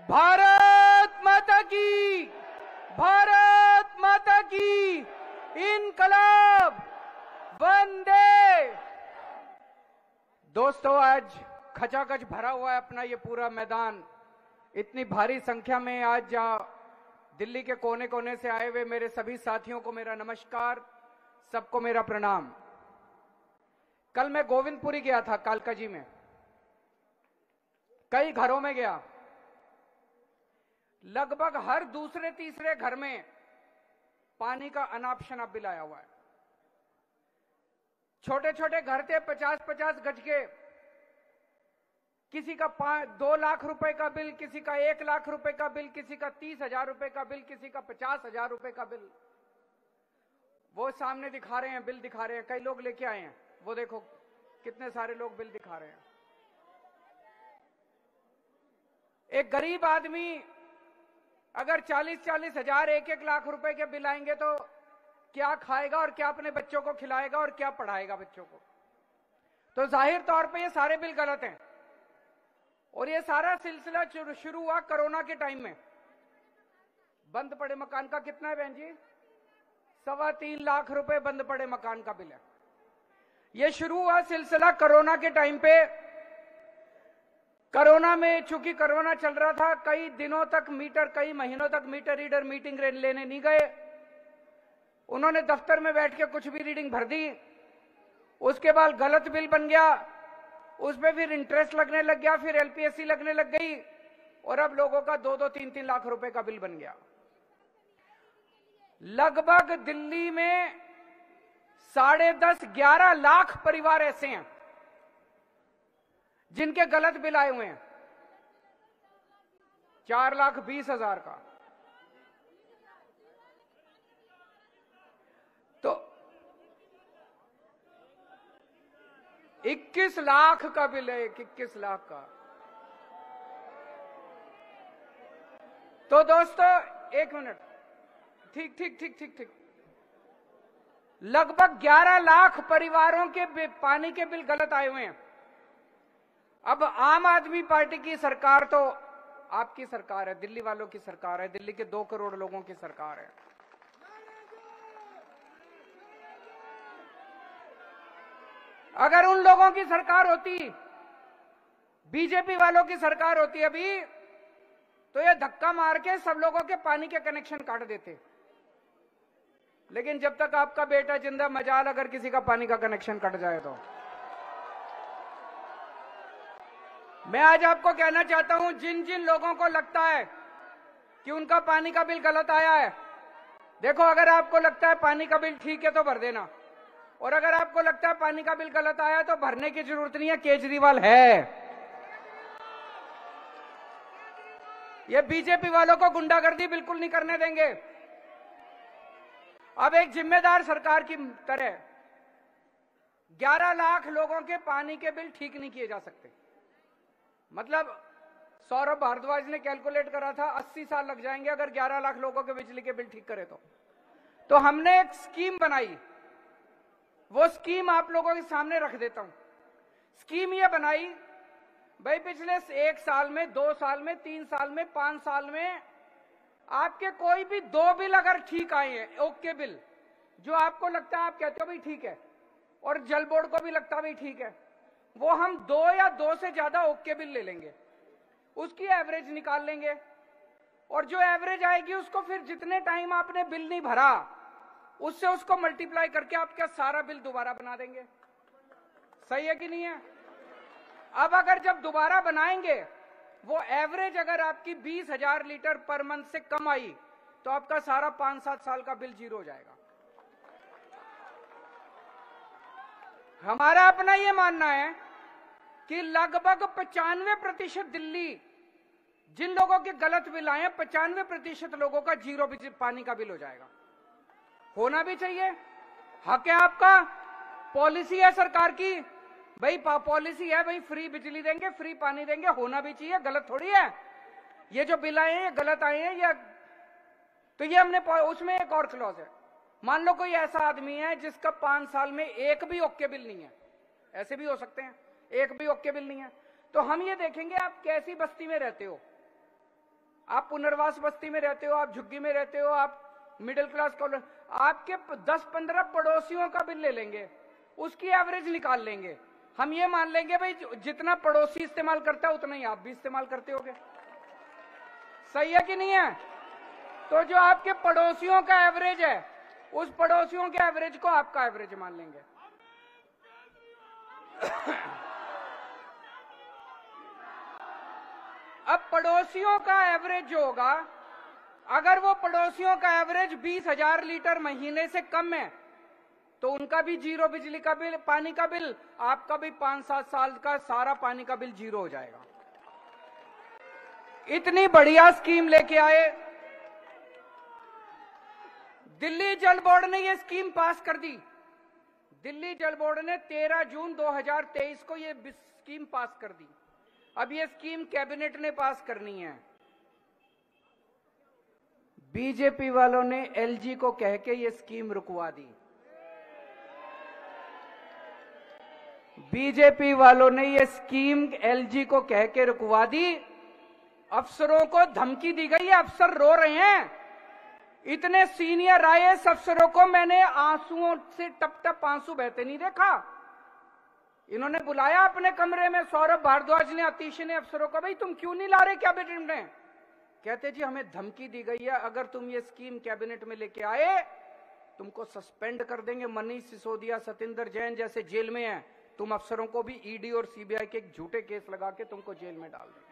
भारत माता की, भारत माता की, इनकलाब, वंदे। दोस्तों, आज खचाखच भरा हुआ है अपना ये पूरा मैदान। इतनी भारी संख्या में आज दिल्ली के कोने कोने से आए हुए मेरे सभी साथियों को मेरा नमस्कार, सबको मेरा प्रणाम। कल मैं गोविंदपुरी गया था, कालकाजी में। कई घरों में गया, लगभग हर दूसरे तीसरे घर में पानी का अनाप शनाप बिल आया हुआ है। छोटे छोटे घर थे, 50-50 गज के। किसी का 2 लाख रुपए का बिल, किसी का 1 लाख रुपए का बिल, किसी का 30,000 रुपए का बिल, किसी का 50,000 रुपए का बिल। वो सामने दिखा रहे हैं, बिल दिखा रहे हैं। कई लोग लेके आए हैं, वो देखो कितने सारे लोग बिल दिखा रहे हैं। एक गरीब आदमी अगर 40-40 हजार, 1-1 लाख रुपए के बिल आएंगे तो क्या खाएगा और क्या अपने बच्चों को खिलाएगा और क्या पढ़ाएगा बच्चों को? तो जाहिर तौर पे ये सारे बिल गलत हैं। और ये सारा सिलसिला शुरू हुआ कोरोना के टाइम में। बंद पड़े मकान का कितना है बहन जी? 3.25 लाख रुपए बंद पड़े मकान का बिल है। ये शुरू हुआ सिलसिला कोरोना के टाइम पे। कोरोना में, चूंकि कोरोना चल रहा था, कई दिनों तक मीटर, कई महीनों तक मीटर रीडर मीटिंग लेने नहीं गए। उन्होंने दफ्तर में बैठ के कुछ भी रीडिंग भर दी। उसके बाद गलत बिल बन गया, उसमें फिर इंटरेस्ट लगने लग गया, फिर एलपीएससी लगने लग गई, और अब लोगों का 2-2, 3-3 लाख रुपए का बिल बन गया। लगभग दिल्ली में 10.5-11 लाख परिवार ऐसे हैं जिनके गलत बिल आए हुए हैं। 4,20,000 का। तो 21 लाख का बिल है, 21 लाख का। तो दोस्तों, एक मिनट, ठीक ठीक ठीक ठीक ठीक। लगभग 11 लाख परिवारों के पानी के बिल गलत आए हुए हैं। अब आम आदमी पार्टी की सरकार तो आपकी सरकार है, दिल्ली वालों की सरकार है, दिल्ली के 2 करोड़ लोगों की सरकार है। अगर उन लोगों की सरकार होती, बीजेपी वालों की सरकार होती अभी, तो ये धक्का मार के सब लोगों के पानी के कनेक्शन काट देते। लेकिन जब तक आपका बेटा जिंदा, मजाल अगर किसी का पानी का कनेक्शन कट जाए तो। मैं आज आपको कहना चाहता हूं, जिन जिन लोगों को लगता है कि उनका पानी का बिल गलत आया है, देखो, अगर आपको लगता है पानी का बिल ठीक है तो भर देना, और अगर आपको लगता है पानी का बिल गलत आया तो भरने की जरूरत नहीं है, केजरीवाल है। ये बीजेपी वालों को गुंडागर्दी बिल्कुल नहीं करने देंगे। अब एक जिम्मेदार सरकार की तरह 11 लाख लोगों के पानी के बिल ठीक नहीं किए जा सकते। मतलब सौरभ भारद्वाज ने कैलकुलेट करा था 80 साल लग जाएंगे अगर 11 लाख लोगों के बिजली के बिल ठीक करे तो हमने एक स्कीम बनाई। वो स्कीम आप लोगों के सामने रख देता हूं। स्कीम ये बनाई, भाई पिछले 1 साल में, 2 साल में, 3 साल में, 5 साल में आपके कोई भी 2 बिल अगर ठीक आए हैं, ओके बिल, जो आपको लगता है, आप कहते हो भाई ठीक है, और जल बोर्ड को भी लगता है भाई ठीक है, वो हम 2 या 2 से ज्यादा ओके बिल ले लेंगे, उसकी एवरेज निकाल लेंगे, और जो एवरेज आएगी उसको फिर जितने टाइम आपने बिल नहीं भरा उससे उसको मल्टीप्लाई करके आपका सारा बिल दोबारा बना देंगे। सही है कि नहीं है? अब अगर जब दोबारा बनाएंगे, वो एवरेज अगर आपकी 20,000 लीटर पर मंथ से कम आई तो आपका सारा 5-7 साल का बिल जीरो हो जाएगा। हमारा अपना ये मानना है कि लगभग 95% दिल्ली, जिन लोगों के गलत बिल आए हैं, 95% लोगों का जीरो पानी का बिल हो जाएगा। होना भी चाहिए, हक है आपका, पॉलिसी है सरकार की, भाई पॉलिसी है, भाई फ्री बिजली देंगे, फ्री पानी देंगे, होना भी चाहिए, गलत थोड़ी है। ये जो बिल आए हैं ये गलत आए हैं, ये तो ये हमने, उसमें एक और क्लॉज है, मान लो कोई ऐसा आदमी है जिसका 5 साल में एक भी ओके बिल नहीं है, ऐसे भी हो सकते हैं, एक भी ओके बिल नहीं है, तो हम ये देखेंगे आप कैसी बस्ती में रहते हो, आप पुनर्वास बस्ती में रहते हो, आप झुग्गी में रहते हो, आप मिडिल क्लास कॉलोनी, आपके 10-15 पड़ोसियों का बिल ले लेंगे, उसकी एवरेज निकाल लेंगे, हम ये मान लेंगे भाई जितना पड़ोसी इस्तेमाल करता है उतना ही आप भी इस्तेमाल करते होगे। सही है कि नहीं है? तो जो आपके पड़ोसियों का एवरेज है, उस पड़ोसियों के एवरेज को आपका एवरेज मान लेंगे। अब पड़ोसियों का एवरेज जो होगा, अगर वो पड़ोसियों का एवरेज 20,000 लीटर महीने से कम है तो उनका भी जीरो बिजली का बिल, पानी का बिल, आपका भी 5-7 साल का सारा पानी का बिल जीरो हो जाएगा। इतनी बढ़िया स्कीम लेके आए। दिल्ली जल बोर्ड ने ये स्कीम पास कर दी। दिल्ली जल बोर्ड ने 13 जून 2023 को ये स्कीम पास कर दी। अब ये स्कीम कैबिनेट ने पास करनी है। बीजेपी वालों ने एलजी को कह के ये स्कीम रुकवा दी। बीजेपी वालों ने ये स्कीम एलजी को कह के रुकवा दी। अफसरों को धमकी दी गई है, अफसर रो रहे हैं। इतने सीनियर आईएएस अफसरों को मैंने आंसुओं से टप टप आंसू बहते नहीं देखा। इन्होंने बुलाया अपने कमरे में, सौरभ भारद्वाज ने, अतीश ने अफसरों को, भाई तुम क्यों नहीं ला रहे कैबिनेट में? कहते जी हमें धमकी दी गई है, अगर तुम ये स्कीम कैबिनेट में लेके आए तुमको सस्पेंड कर देंगे। मनीष सिसोदिया, सतिंदर जैन जैसे जेल में हैं, तुम अफसरों को भी ईडी और सीबीआई के झूठे केस लगा के तुमको जेल में डाल देंगे।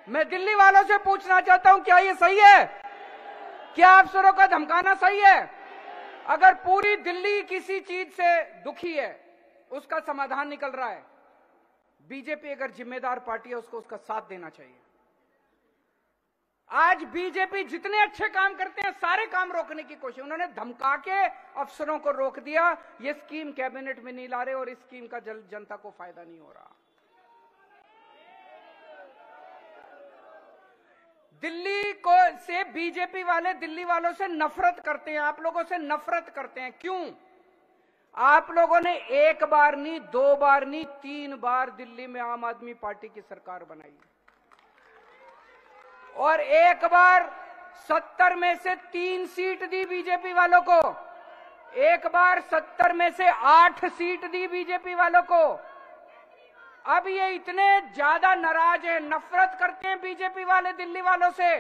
मैं दिल्ली वालों से पूछना चाहता हूं, क्या ये सही है? क्या अफसरों का धमकाना सही है? अगर पूरी दिल्ली किसी चीज से दुखी है, उसका समाधान निकल रहा है, बीजेपी अगर जिम्मेदार पार्टी है उसको उसका साथ देना चाहिए। आज बीजेपी जितने अच्छे काम करते हैं सारे काम रोकने की कोशिश, उन्होंने धमका के अफसरों को रोक दिया। ये स्कीम कैबिनेट में नहीं ला रहे और इस स्कीम का जनता को फायदा नहीं हो रहा। दिल्ली को से बीजेपी वाले दिल्ली वालों से नफरत करते हैं, आप लोगों से नफरत करते हैं। क्यों? आप लोगों ने एक बार नहीं, 2 बार नहीं, 3 बार दिल्ली में आम आदमी पार्टी की सरकार बनाई और एक बार 70 में से 3 सीट दी बीजेपी वालों को, एक बार 70 में से 8 सीट दी बीजेपी वालों को। अब ये इतने ज्यादा नाराज हैं, नफरत करते हैं बीजेपी वाले दिल्ली वालों से,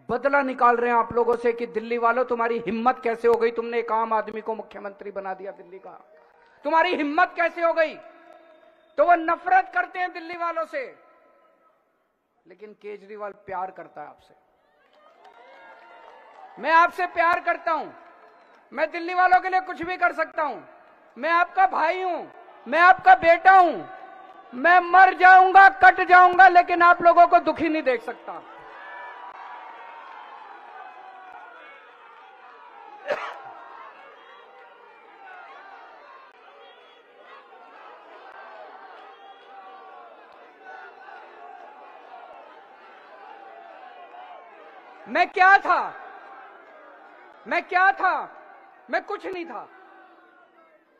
बदला निकाल रहे हैं आप लोगों से कि दिल्ली वालों तुम्हारी हिम्मत कैसे हो गई, तुमने एक आम आदमी को मुख्यमंत्री बना दिया दिल्ली का, तुम्हारी हिम्मत कैसे हो गई? तो वो नफरत करते हैं दिल्ली वालों से। लेकिन केजरीवाल प्यार करता है आपसे। मैं आपसे प्यार करता हूं, मैं दिल्ली वालों के लिए कुछ भी कर सकता हूं। मैं आपका भाई हूं, मैं आपका बेटा हूं, मैं मर जाऊंगा, कट जाऊंगा, लेकिन आप लोगों को दुखी नहीं देख सकता। मैं क्या था? मैं क्या था? मैं कुछ नहीं था।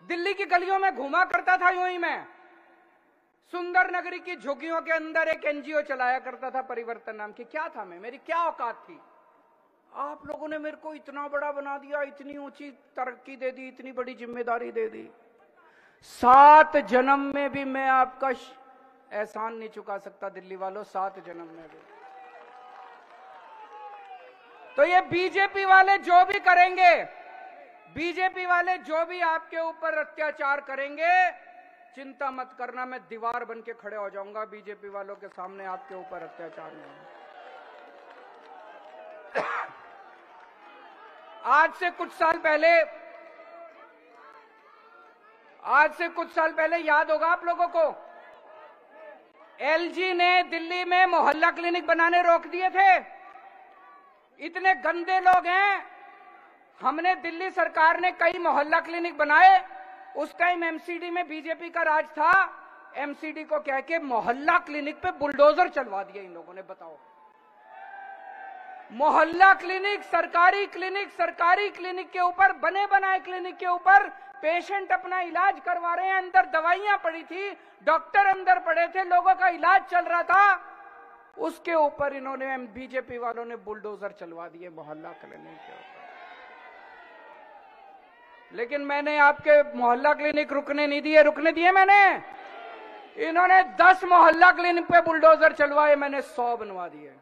दिल्ली की गलियों में घूमा करता था यूं ही। मैं सुंदर नगरी की झुग्गियों के अंदर एक एनजीओ चलाया करता था, परिवर्तन नाम की। क्या था मैं? मेरी क्या औकात थी? आप लोगों ने मेरे को इतना बड़ा बना दिया, इतनी ऊंची तरक्की दे दी, इतनी बड़ी जिम्मेदारी दे दी। 7 जन्म में भी मैं आपका एहसान नहीं चुका सकता दिल्ली वालों, 7 जन्म में भी। तो ये बीजेपी वाले जो भी करेंगे, बीजेपी वाले जो भी आपके ऊपर अत्याचार करेंगे, चिंता मत करना, मैं दीवार बन के खड़े हो जाऊंगा बीजेपी वालों के सामने, आपके ऊपर अत्याचार नहीं। आज से कुछ साल पहले याद होगा आप लोगों को, एलजी ने दिल्ली में मोहल्ला क्लिनिक बनाने रोक दिए थे। इतने गंदे लोग हैं। हमने, दिल्ली सरकार ने कई मोहल्ला क्लिनिक बनाए। उस टाइम एमसीडी में बीजेपी का राज था। एमसीडी को कह के मोहल्ला क्लिनिक पे बुलडोजर चलवा दिया इन लोगों ने। बताओ, मोहल्ला क्लिनिक, सरकारी क्लिनिक के ऊपर, बने बनाए क्लिनिक के ऊपर पेशेंट अपना इलाज करवा रहे हैं। अंदर दवाइयां पड़ी थी, डॉक्टर अंदर पड़े थे, लोगों का इलाज चल रहा था। उसके ऊपर इन्होंने बीजेपी वालों ने बुलडोजर चलवा दिए मोहल्ला क्लिनिक के ऊपर। लेकिन मैंने आपके मोहल्ला क्लिनिक रुकने दिए मैंने। इन्होंने 10 मोहल्ला क्लिनिक पे बुलडोजर चलवाए, मैंने 100 बनवा दिए।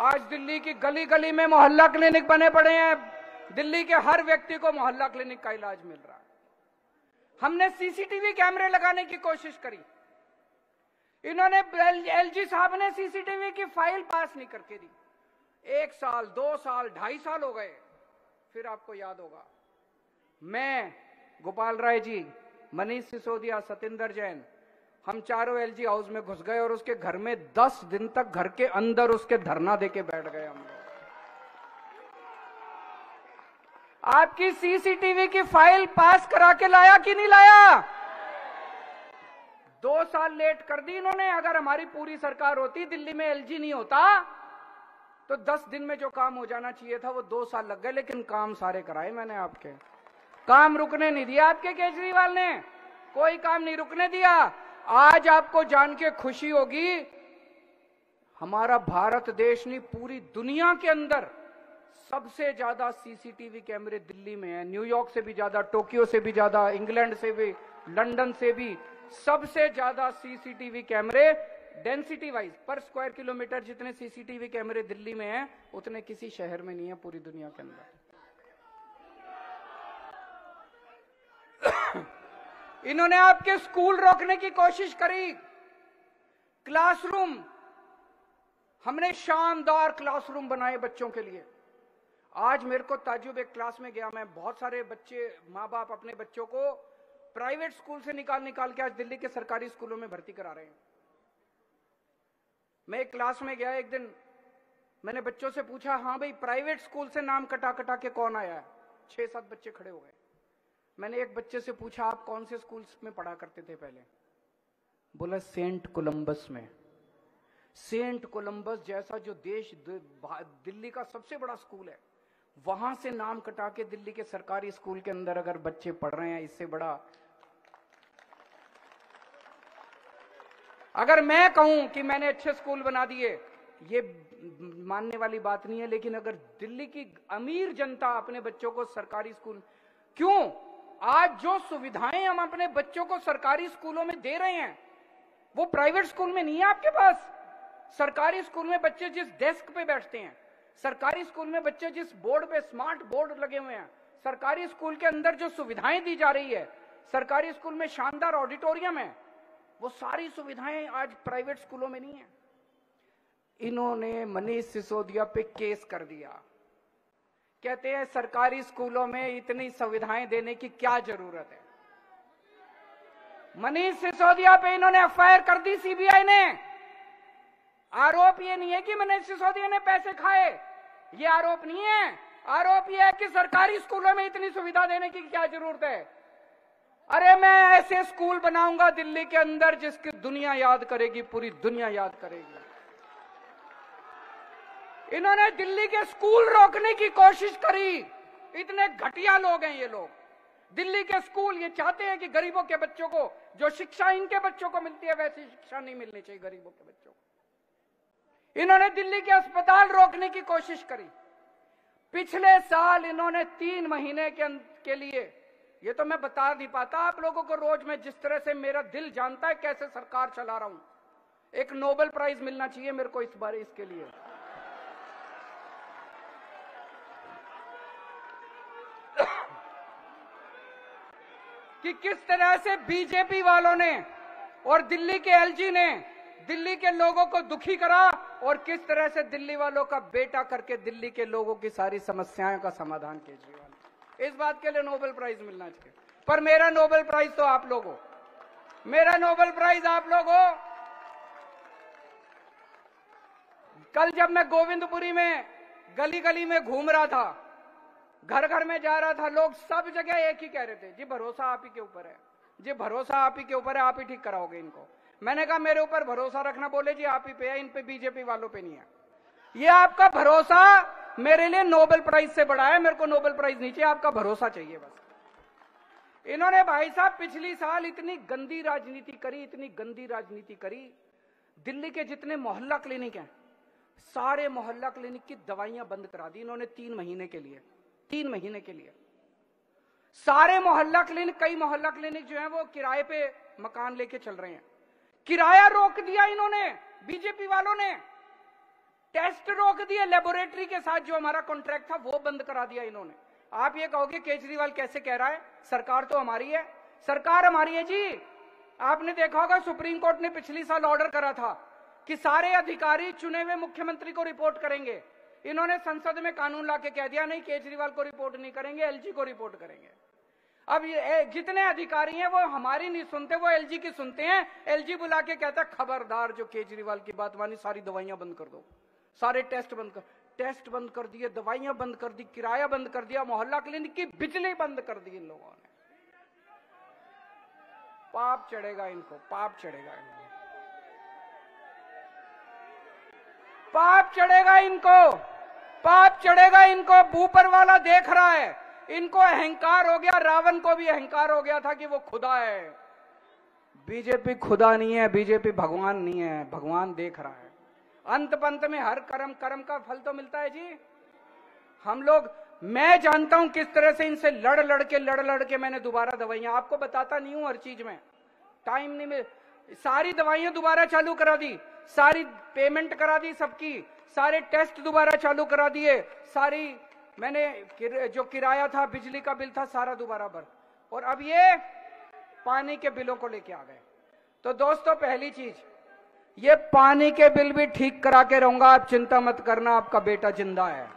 आज दिल्ली की गली गली में मोहल्ला क्लिनिक बने पड़े हैं। दिल्ली के हर व्यक्ति को मोहल्ला क्लिनिक का इलाज मिल रहा है। हमने सीसीटीवी कैमरे लगाने की कोशिश करी, इन्होंने एलजी साहब ने सीसीटीवी की फाइल पास नहीं करके दी। 1 साल 2 साल 2.5 साल हो गए। फिर आपको याद होगा, मैं, गोपाल राय जी, मनीष सिसोदिया, सतेंद्र जैन, हम चारों एलजी हाउस में घुस गए और उसके घर में 10 दिन तक घर के अंदर उसके धरना देके बैठ गए हम लोग। आपकी सीसीटीवी की फाइल पास करा के लाया कि नहीं लाया? 2 साल लेट कर दी इन्होंने। अगर हमारी पूरी सरकार होती, दिल्ली में एलजी नहीं होता, तो 10 दिन में जो काम हो जाना चाहिए था वो 2 साल लग गए। लेकिन काम सारे कराए मैंने आपके। काम रुकने नहीं दिया आपके केजरीवाल ने, कोई काम नहीं रुकने दिया। आज आपको जान के खुशी होगी, हमारा भारत देश नहीं पूरी दुनिया के अंदर सबसे ज्यादा सीसीटीवी कैमरे दिल्ली में है। न्यूयॉर्क से भी ज्यादा, टोक्यो से भी ज्यादा, इंग्लैंड से भी, लंदन से भी सबसे ज्यादा सीसीटीवी कैमरे डेंसिटी वाइज पर स्क्वायर किलोमीटर जितने सीसीटीवी कैमरे दिल्ली में हैं उतने किसी शहर में नहीं है पूरी दुनिया के अंदर। इन्होंने आपके स्कूल रोकने की कोशिश करी। क्लासरूम, हमने शानदार क्लासरूम बनाए बच्चों के लिए। आज मेरे को ताज्जुब, एक क्लास में गया मैं, बहुत सारे बच्चे, माँ बाप अपने बच्चों को प्राइवेट स्कूल से निकाल के आज दिल्ली के सरकारी स्कूलों में भर्ती करा रहे हैं। मैं एक क्लास में गया एक दिन, मैंने बच्चों से पूछा, हाँ भाई प्राइवेट स्कूल से नाम कटा के कौन आया है? 6-7 बच्चे खड़े हो गए। मैंने एक बच्चे से पूछा, आप कौन से स्कूल में पढ़ा करते थे पहले? बोला सेंट कोलंबस में। सेंट कोलंबस जैसा जो देश, दिल्ली का सबसे बड़ा स्कूल है, वहां से नाम कटा के दिल्ली के सरकारी स्कूल के अंदर अगर बच्चे पढ़ रहे हैं, इससे बड़ा। अगर मैं कहूं कि मैंने अच्छे स्कूल बना दिए, ये मानने वाली बात नहीं है। लेकिन अगर दिल्ली की अमीर जनता अपने बच्चों को सरकारी स्कूल, क्यों आज जो सुविधाएं हम अपने बच्चों को सरकारी स्कूलों में दे रहे हैं वो प्राइवेट स्कूल में नहीं है आपके पास? सरकारी स्कूल में बच्चे जिस डेस्क पे बैठते हैं, सरकारी स्कूल में बच्चे जिस बोर्ड पे, स्मार्ट बोर्ड लगे हुए हैं, सरकारी स्कूल के अंदर जो सुविधाएं दी जा रही है, सरकारी स्कूल में शानदार ऑडिटोरियम है, वो सारी सुविधाएं आज प्राइवेट स्कूलों में नहीं है। इन्होंने मनीष सिसोदिया पे केस कर दिया। कहते हैं सरकारी स्कूलों में इतनी सुविधाएं देने की क्या जरूरत है। मनीष सिसोदिया पे इन्होंने एफआईआर कर दी सीबीआई ने। आरोप ये नहीं है कि मनीष सिसोदिया ने पैसे खाए, ये आरोप नहीं है। आरोप ये है कि सरकारी स्कूलों में इतनी सुविधा देने की क्या जरूरत है। अरे मैं ऐसे स्कूल बनाऊंगा दिल्ली के अंदर जिसकी दुनिया याद करेगी, पूरी दुनिया याद करेगी। इन्होंने दिल्ली के स्कूल रोकने की कोशिश करी। इतने घटिया लोग हैं ये लोग। दिल्ली के स्कूल, ये चाहते हैं कि गरीबों के बच्चों को जो शिक्षा इनके बच्चों को मिलती है वैसी शिक्षा नहीं मिलनी चाहिए गरीबों के बच्चों को। इन्होंने दिल्ली के अस्पताल रोकने की कोशिश करी। पिछले साल इन्होंने 3 महीने के लिए, ये तो मैं बता नहीं पाता आप लोगों को, रोज में जिस तरह से मेरा दिल जानता है कैसे सरकार चला रहा हूं, एक नोबेल प्राइज मिलना चाहिए मेरे को इस बार इसके लिए। कि किस तरह से बीजेपी वालों ने और दिल्ली के एलजी ने दिल्ली के लोगों को दुखी करा और किस तरह से दिल्ली वालों का बेटा करके दिल्ली के लोगों की सारी समस्याओं का समाधान केजरीवाल। इस बात के लिए नोबेल प्राइज मिलना चाहिए। पर मेरा नोबेल प्राइज तो आप लोग हो, मेरा नोबेल प्राइज आप लोग हो। कल जब मैं गोविंदपुरी में गली गली में घूम रहा था, घर घर में जा रहा था, लोग सब जगह एक ही कह रहे थे, जी भरोसा आप ही के ऊपर है, जी भरोसा आप ही के ऊपर है, आप ही ठीक कराओगे इनको। मैंने कहा मेरे ऊपर भरोसा रखना, बोले जी आप ही पे है, इन पे बीजेपी वालों पे नहीं है। ये आपका भरोसा मेरे लिए नोबेल प्राइज से बड़ा है। मेरे को नोबेल प्राइज नहीं चाहिए, आपका भरोसा चाहिए बस। इन्होंने भाई साहब पिछली साल इतनी गंदी राजनीति करी, इतनी गंदी राजनीति करी। दिल्ली के जितने मोहल्ला क्लिनिक हैं, सारे मोहल्ला क्लिनिक की दवाइयां बंद करा दी इन्होंने 3 महीने के लिए। 3 महीने के लिए सारे मोहल्ला क्लिनिक, कई मोहल्ला क्लिनिक जो है वो किराए पे मकान लेके चल रहे हैं। किराया रोक दिया इन्होंने, बीजेपी वालों ने। टेस्ट रोक दिए, लेबोरेटरी के साथ जो हमारा कॉन्ट्रैक्ट था वो बंद करा दिया इन्होंने। आप ये कहोगे केजरीवाल कैसे कह रहा है, सरकार तो हमारी है। सरकार हमारी है जी। आपने देखा होगा सुप्रीम कोर्ट ने पिछली साल ऑर्डर करा था कि सारे अधिकारी चुने हुए मुख्यमंत्री को रिपोर्ट करेंगे। इन्होंने संसद में कानून लाके कह दिया नहीं, केजरीवाल को रिपोर्ट नहीं करेंगे, एलजी को रिपोर्ट करेंगे। अब ये जितने अधिकारी हैं वो हमारी नहीं सुनते, वो एलजी की सुनते हैं। एलजी बुला के कहता खबरदार जो केजरीवाल की बात मानी सारी दवाइयां बंद कर दो, सारे टेस्ट बंद कर। टेस्ट बंद कर दिए, दवाइयां बंद कर दी, किराया बंद कर दिया, मोहल्ला क्लिनिक की बिजली बंद कर दी इन लोगों ने। पाप चढ़ेगा इनको, पाप चढ़ेगा इनको, पाप चढ़ेगा इनको, पाप चढ़ेगा इनको। ऊपर वाला देख रहा है, इनको अहंकार हो गया। रावण को भी अहंकार हो गया था कि वो खुदा है। बीजेपी खुदा नहीं है, बीजेपी भगवान नहीं है, भगवान देख रहा है। अंत पंत में हर कर्म का फल तो मिलता है जी। हम लोग, मैं जानता हूं किस तरह से इनसे लड़ लड़ के मैंने दोबारा दवाइयां, आपको बताता नहीं हूं हर चीज में, टाइम नहीं मिल। सारी दवाइयां दोबारा चालू करा दी, सारी पेमेंट करा दी सबकी, सारे टेस्ट दोबारा चालू करा दिए, सारी मैंने जो किराया था, बिजली का बिल था, सारा दोबारा भर। और अब ये पानी के बिलों को लेके आ गए। तो दोस्तों पहली चीज, ये पानी के बिल भी ठीक करा के रहूंगा, आप चिंता मत करना, आपका बेटा जिंदा है।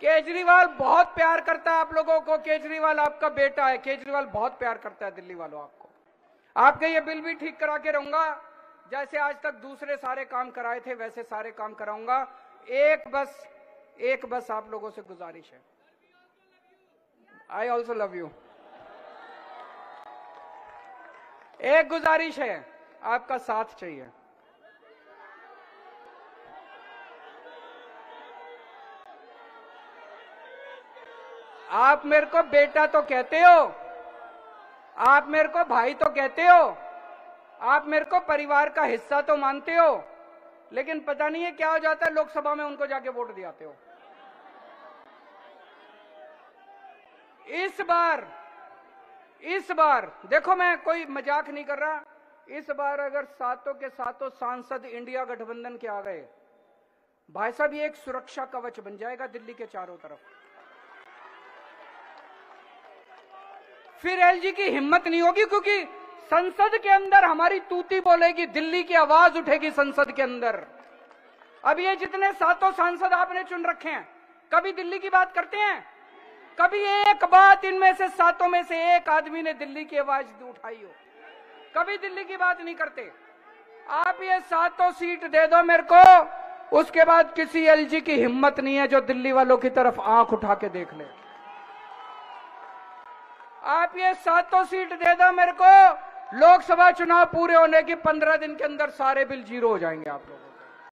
केजरीवाल बहुत प्यार करता है आप लोगों को, केजरीवाल आपका बेटा है, केजरीवाल बहुत प्यार करता है दिल्ली वालों आपको। आपके ये बिल भी ठीक करा के रहूंगा, जैसे आज तक दूसरे सारे काम कराए थे वैसे सारे काम कराऊंगा। एक बस आप लोगों से गुजारिश है, आई ऑल्सो लव यू। एक गुजारिश है, आपका साथ चाहिए। आप मेरे को बेटा तो कहते हो, आप मेरे को भाई तो कहते हो, आप मेरे को परिवार का हिस्सा तो मानते हो, लेकिन पता नहीं है क्या हो जाता है, लोकसभा में उनको जाके वोट दिलाते हो। इस बार देखो, मैं कोई मजाक नहीं कर रहा, इस बार अगर सातों के सातों सांसद इंडिया गठबंधन के आ गए, भाई साहब ये एक सुरक्षा कवच बन जाएगा दिल्ली के चारों तरफ। फिर एलजी की हिम्मत नहीं होगी, क्योंकि संसद के अंदर हमारी तूती बोलेगी, दिल्ली की आवाज उठेगी संसद के अंदर। अब ये जितने सातों सांसद आपने चुन रखे हैं, कभी दिल्ली की बात करते हैं? कभी एक बात इनमें से सातों में से एक आदमी ने दिल्ली की आवाज उठाई हो? कभी दिल्ली की बात नहीं करते। आप ये सातों सीट दे दो मेरे को, उसके बाद किसी एलजी की हिम्मत नहीं है जो दिल्ली वालों की तरफ आंख उठा के देख ले। आप ये सातों सीट दे दो मेरे को, लोकसभा चुनाव पूरे होने की 15 दिन के अंदर सारे बिल जीरो हो जाएंगे आप लोगों को।